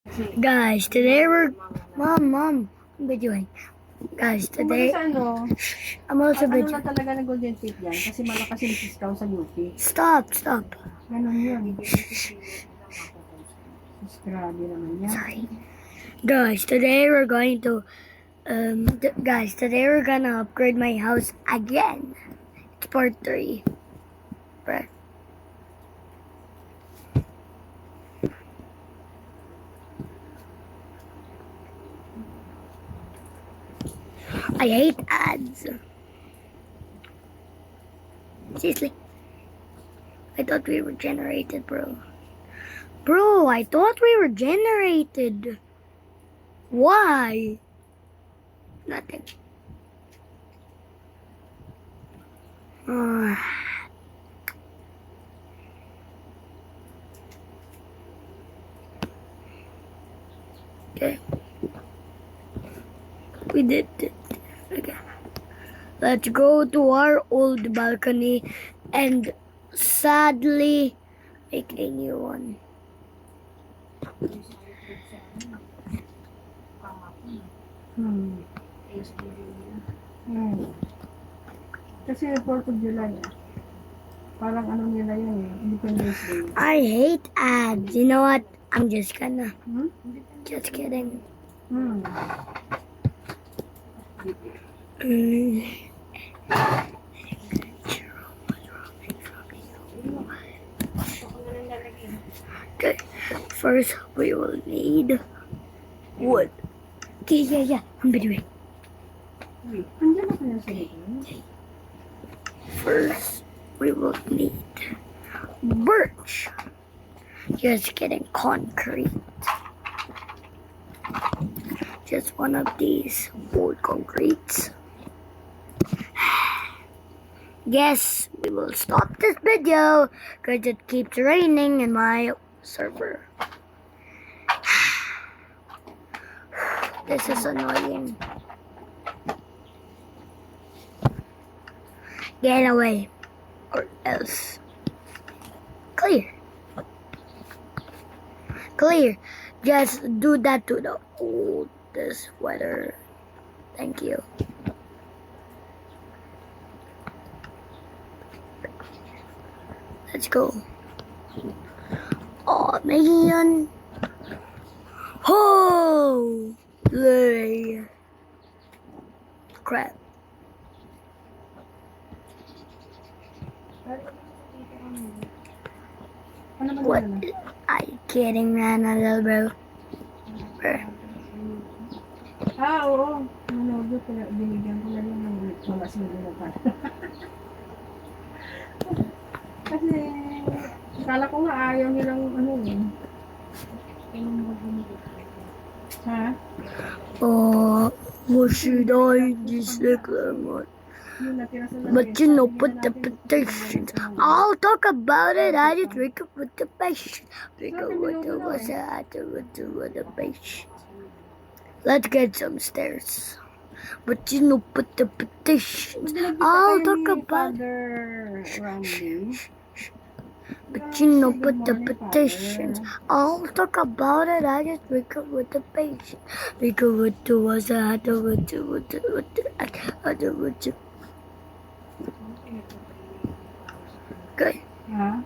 Guys, today we're... Mom, what are you doing? Guys, today... I'm also Ano video... lang talaga ng golden tip yan? Kasi malakas yung discount sa UP. Stop. Ganun yun. Mas grabe naman yan. Sorry. Guys, today we're going to... today we're gonna upgrade my house again. It's part 3. Bruh. I hate ads. Seriously. I thought we were generated, bro. Bro, I thought we were generated. Why? Nothing. Okay. We did it. Okay. Let's go to our old balcony and sadly make a new one. Kasi 4th of July parang ano nila yun Independence Day. I hate ads. You know what? I'm just gonna... Just kidding. Okay, first we will need wood. Okay, yeah, I'm doing. Andiyan na pala sa likod. First, we will need birch. Just kidding, concrete. Just one of these old concretes. Yes, we will stop this video because it keeps raining in my server. This is annoying. Get away, or else. Clear. Just do that to the oldest weather. Thank you. Let's go. Oh, man. Holy crap. What? Are you kidding, man? A little bro. Oo. Manood ko na, binigyan ko na rin ng mga sinulog pa. Kasi, kala ko nga ayaw nilang ano eh. Ha? Oh, what should I declare? But you know, put the petitions. I'll talk about it. I just wake up with the patience. Wake up with the patience. Let's get some stairs. But you know, put the petitions. I'll talk about it. But you know, put the petitions. I'll talk about it. I just wake up with the patience. Wake up with the Okay. Ha?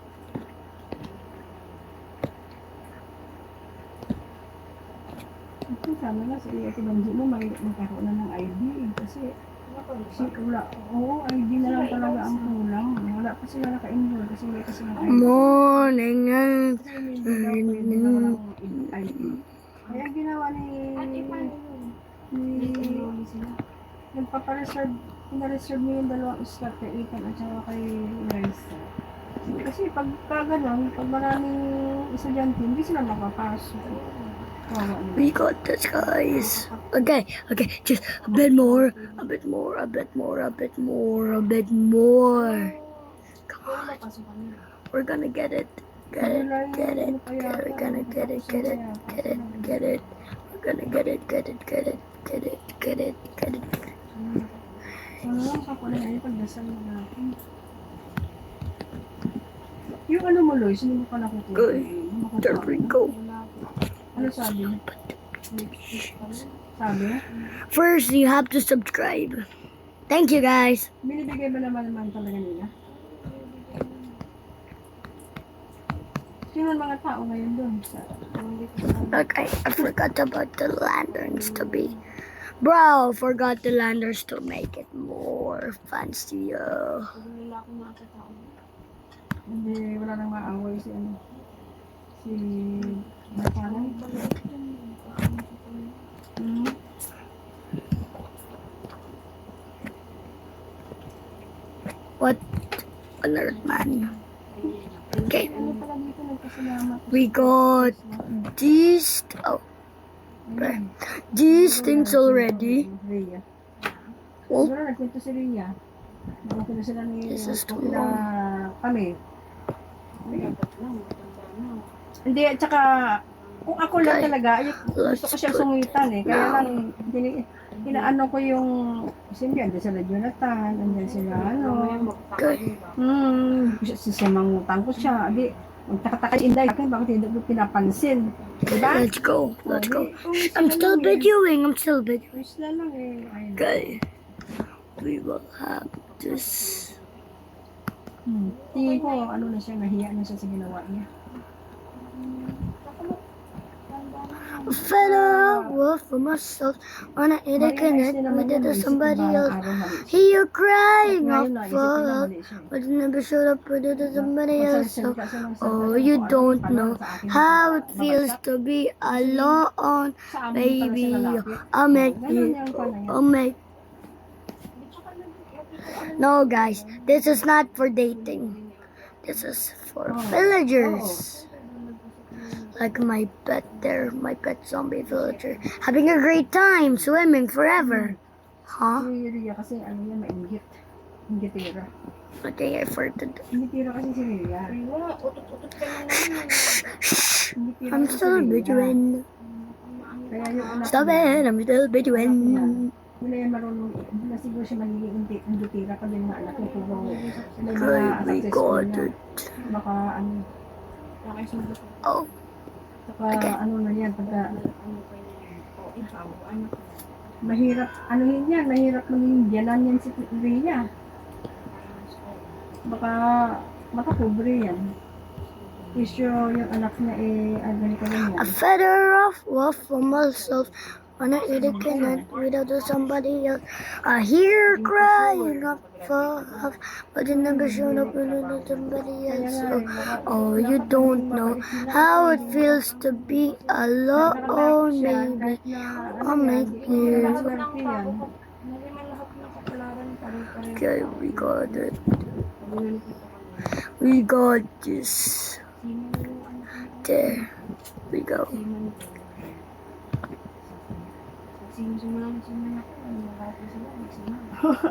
Ito sana na si Ate Banji mo magkakaroon na ng ID kasi wala. Oo, ID na lang talaga ang kulang. Wala pa sila naka-enroll kasi wala kasi ng ID. Morning. ID. Kaya ginawa ni nagpapareserve, pinareserve niyo yung dalawang slot kay Ethan at saka kay Raisa. Kasi pagka gano'n, pag maraming estudyante, hindi sila makapasok. We got this, guys. Okay. Just a bit more. Come on. We're gonna get it. We're gonna get it. We're gonna get it. Yung ano mo, Lois, hindi mo pa nakukuha. Good. There we go. Ano Ano sabi? Sabi? First, you have to subscribe. Thank you, guys. Binibigay ba naman talaga nila? Sino ang mga tao ngayon doon? Okay, I forgot about the lanterns to be. Bro, forgot the lanterns to make it more fancy. Hindi, wala nang maaway si ano. Si... Parang... What on earth, man? Okay, Ano pala dito nagpasalamat? we got these. Oh, okay. These things already. Rhea. Oh, Siguro nagkwento si Rhea. Okay na sila ni... This is too okay na long. kami. Hindi, at saka... Kung ako lang Okay. talaga, gusto ko siya sungitan eh. Kaya lang, inaano ko yung... Siyempre, andyan sila Jonathan, andyan sila ano. okay. Sisamangutan ko siya. Di, magtakataka yung Inday. Bakit hindi ko pinapansin? Diba? Let's go. Let's go. I'm still videoing. I'm still videoing. Wish na lang eh. Ayun. Okay. We will have this. Tingin ko, ano na siya, nahiya na siya sa ginawa niya. Fed up for myself. Wanna eat a connect with it to somebody else. Hear you crying out for help, but you never showed up with it to somebody else. So, oh, you don't know how it feels to be alone, baby. I'll make you. I'll make. No, guys, this is not for dating. This is for villagers. Like my pet there, my pet zombie villager. Having a great time, swimming forever. Huh? Si Rhea kasi ano niya, mainggit. Inggitira. Okay, I farted. Inggitira kasi si Rhea. Inggitira I'm kasi si still Rhea. videoing. Kaya yung anak Stop niya, it, I'm still videoing. Hindi na yan marunong, hindi na siguro siya magiging inggitira ka din na anak niya. Kung may Okay, mga we successful got na. it. Baka ano, Oh, saka Okay. ano na yan, pagka mahirap, ano yun yan, mahirap maging biyanan yan si Rhea. Baka makapobre yan. Issue yung anak niya eh, ganito lang I yan. fed her off for myself. Wanna eat a connect without somebody else. I hear her crying up for help, but you never showed up with somebody else. So, oh, you don't know how it feels to be alone, baby. I'll make you. Swerte yan. Okay, we got it. We got this. There we go.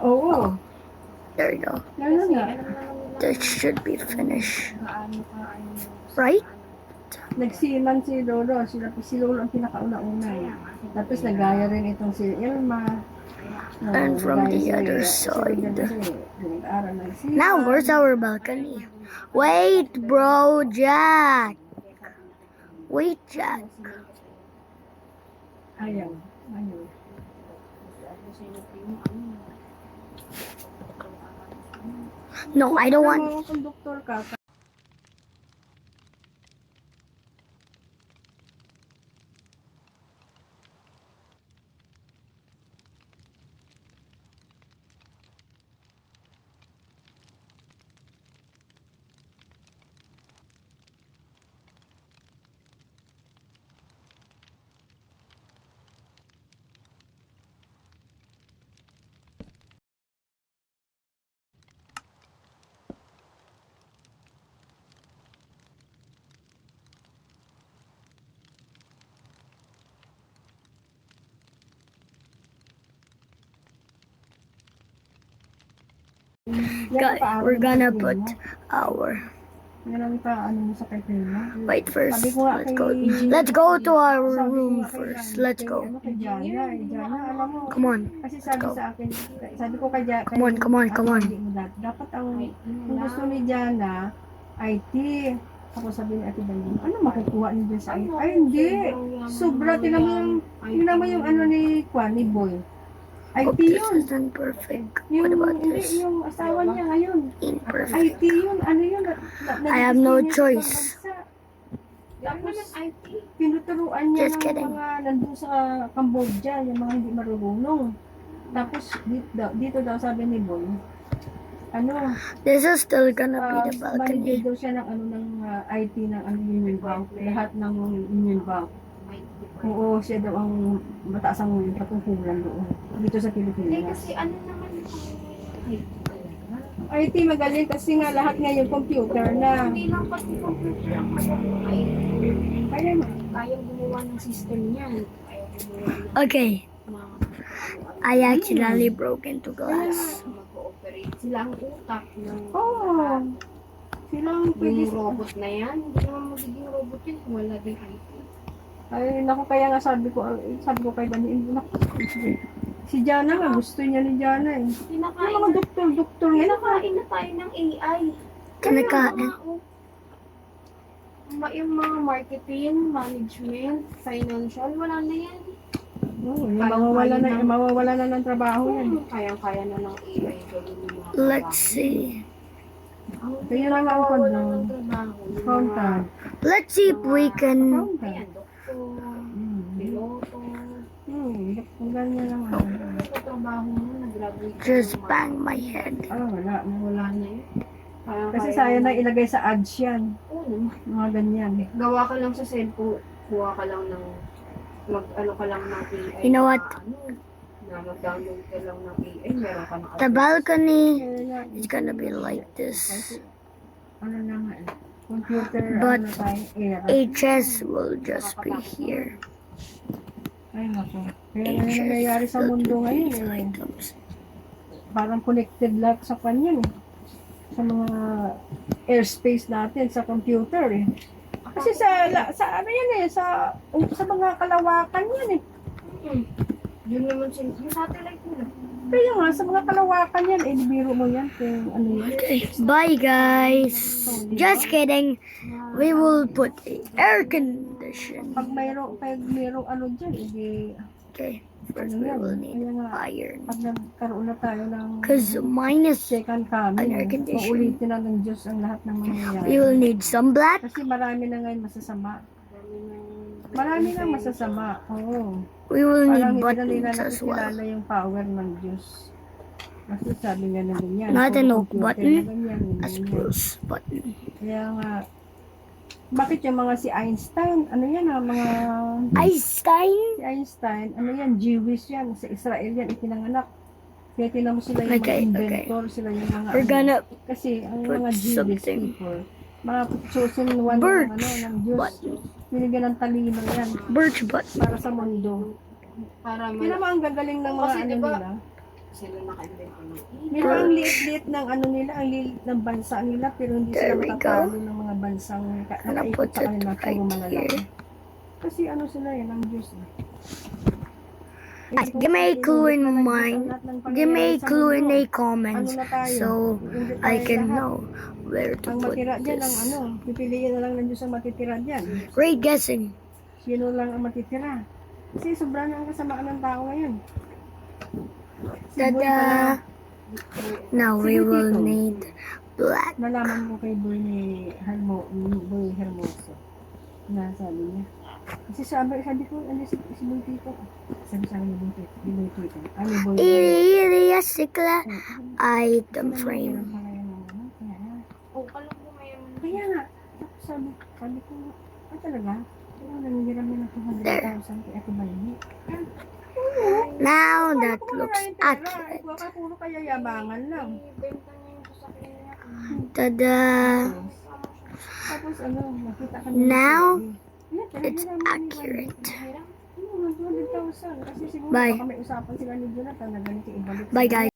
Oo. There we go. Ano nga. This should be finished. Right? Nagsiman si Lolo. Si Lolo ang pinakauna-una eh. Tapos nagaya rin itong si Irma. And from the other side. Now, where's our balcony? Wait, bro, Jack. Wait, Jack. Ayaw. Ayaw. No, I don't want. Kung doktor ka, Guys, we're gonna put our. yan ang ano mo sa kanya. Wait first. Sabi ko nga Let's kay go. Jean- Let's go to our Sabi ko room nga kay- first. Let's kay- go. Ano kay Jana, Jana, alam mo. Come on. Kasi sabi go. sa akin, sabi ko kay Jana, Come on, come on, come on. dapat ang, kung gusto ni Jana, IT. Ako sabi ni Ate Bayo, ano makukuha niyo dyan sa IT? Ay, hindi. Sobra, tingnan mo yung ano ni Kwan, ni Boy. Hope IT this yun. isn't perfect. Yung, What about hindi, this? yung asawa niya ngayon. Imperfect. IT yun, ano yun? I have no nag-business choice. pang bansa. Tapos, IT. tinuturuan niya Just ng kidding. mga nandun sa Cambodia, yung mga hindi marunong. Tapos, dito daw sabi ni Boy, ano, This is still gonna be the manager balcony. daw siya ng ano ng IT ng ano, Union Bank, lahat ng Union Bank. Oo, siya daw ang mataas ang katungkulan doon dito sa Hindi Pilipinas. kasi ano naman IT talaga. IT magaling kasi nga lahat ngayon computer na. Hindi lang pati computer ang kaya ng IT. Kaya mo. Kayang gumawa ng system niyan. Kayang gumawa ng Okay, mga I accidentally broke into glass. mag-ooperate. Sila ang utak ng Oo. Silang pwede yung robot na yan. Hindi naman magiging robot yun kung wala din IT. Ay, naku, kaya nga sabi ko kay Bani, naku, si Jana nga, gusto niya ni Jana eh. Yung Kinakain mga doktor ngayon, Kinakain na tayo ng AI. Kinakain. Yung mga marketing, management, financial, wala na yan. mawawala na ng trabaho yan. Kayang-kaya na ng AI gawin yung mga Let's trabaho. see. Kaya lang ang Wala ano, ng trabaho. Yung mga- accountant. Let's see if we can. Accountant. Ayan, doktor, piloto. Kung ganyan lang. ano. Ano trabaho mo, nag-graduate. Just bang my head. Wala. Wala na yun. Kasi sayang na ilagay sa ads yan. Oo. Mga ganyan. Gawa ka lang sa cellphone, kuha ka lang ng mag-ano ka lang ng AI. You know what? Na mag-download ka lang ng AI, meron ka na. The balcony Kaya nga, is gonna be like this. ano na nga eh. Computer, But ano na tayo, era. HS will just be here. Ay, naku. Kaya nga yung nangyayari sa mundo ngayon eh. Items. Parang connected lahat sa kanya eh. Sa mga airspace natin sa computer eh. Kasi sa ano yan eh, sa mga kalawakan yan eh. Yun naman siya, yung satellite nila. Kaya nga, sa mga kalawakan yan, eh, biro mo yan kung ano yan. Okay, bye guys. Just kidding. We will put a air condition. Pag mayroong ano dyan, eh, Okay, first ano we yan. will need Kaya nga, iron. pag nagkaroon na tayo ng Cause mine is. second An coming, air condition. uulitin na ng Diyos ang lahat ng mga nangyayari. We will need some black. Kasi marami na ngayon masasama. Marami na masasama. Oo. We will Parang need hindi na nila buttons as well. nakikilala yung power ng Diyos. Kasi sabi nga na ganyan. Not puro an oak computer button, na ganyan, A ganyan. spruce button. Kaya nga, bakit yung mga si Einstein, ano yan mga, Einstein. si Einstein, ano yan, Jewish yan, sa Israel yan, ipinanganak. Kaya tinan mo sila yung Okay, mga inventor, sila yung mga, We're gonna kasi ang put mga Jewish something. people, mga chosen one Birch ng Diyos, button. binigyan ng talino yan, Birch button. para sa mundo. Para Hindi naman ang gagaling ng mga Kasi ano diba, nila. sila naka-invento ng Di ba ang liit-liit ng ano nila, ang liit ng bansa nila, pero hindi There sila we matatalo ng mga bansang Gonna nakaikot put sa it kanila, puro right malalaki. here. Kasi ano sila yan, ang Diyos. Guys, give me a clue in mind. Give me a clue in a comment so I can know where to Ang put matira dyan, ang this. ano, pipiliin na lang ng Diyos ang matitira dyan. Great guessing. Sino lang ang matitira. Kasi sobrang ang kasamaan ng tao ngayon. Si Boy Tada! pala, Now we will need black. nalaman ko kay Boy Boy Hermoso. Na sabi niya. Kasi sabi ko, ano si Boy Tito. Sabi sa akin ni Boy Tito. Ano Boy? Iriasikla item frame. Oh, kalang bumayaman. Kaya nga, sabi ko, talaga? Kaya nangiram na ng 200,000 kay Ate Bayi. Now that looks accurate. Puro kaya yabangan lang. Ibenta niya yung sasakyan niya. Tada! Tapos ano, nakita ka Now, it's accurate. Kasi siguro Bye. baka may usapan sila ni Jonathan na ganito ibalik. Bye guys.